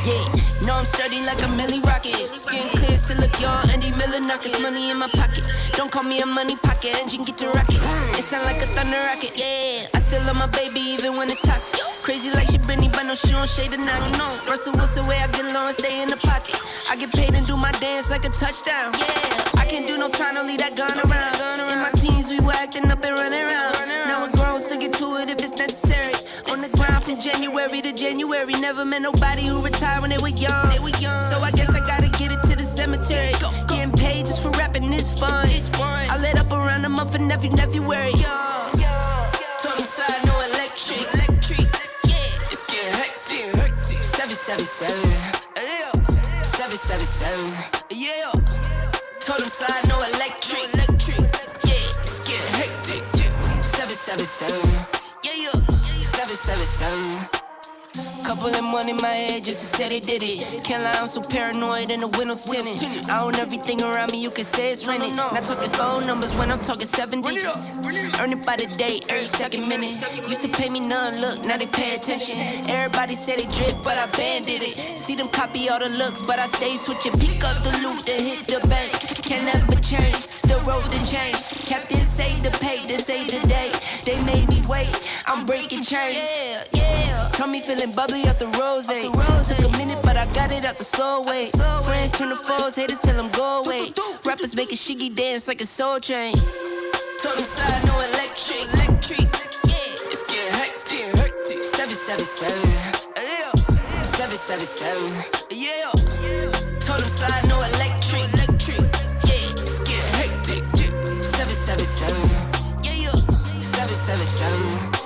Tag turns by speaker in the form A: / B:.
A: Yeah, know I'm sturdy like a Millie Rocket. Skin clear, still look young, Andy Miller knockers. Money in my pocket, don't call me a money pocket. Engine get to rocket, it sound like a thunder rocket. Yeah, I still love my baby even when it's toxic. Crazy like she Britney, but no, she don't shade the knock. No, Russell Wilson way I get low and stay in the pocket. I get paid and do my dance like a touchdown. Yeah, I can't do no time, don't leave that gun around. In my teens, we were acting up and running around. Now we're grown, still get to it if it's necessary. On the ground from January to January. Never met nobody who retired when they were young. So I guess I gotta get it to the cemetery. Getting paid just for rapping is fun. I lit up around a month in February. Told them side, no electric. It's getting hectic. 777. 777. Yeah. Told them slide, no electric. Yeah, it's getting hectic. 777. Yeah. 777. Couple of money in my head just to say they did it. Can't lie, I'm so paranoid and the windows tinted. I own everything around me, you can say it's rented. Not talking phone numbers when I'm talking 7 digits. Earn it by the day, every second minute. Used to pay me none, look, now they pay attention. Everybody say they drip, but I banded it. See them copy all the looks, but I stay switching. Pick up the loot, then hit the bank. Can't never change, still wrote the change. Captain say the pay, this ain't the day. They made me wait, I'm breaking chains. Yeah. Told me feeling bubbly off the rose. Took a minute, but I got it out the slow way. Friends turn to foes, haters tell them go away. Rappers make a shiggy dance like a soul train. Told them slide, no electric. Yeah, it's getting hectic. 777. 777. Yeah. Told them slide, no electric. Yeah, it's getting hectic. 777. Yeah. 777.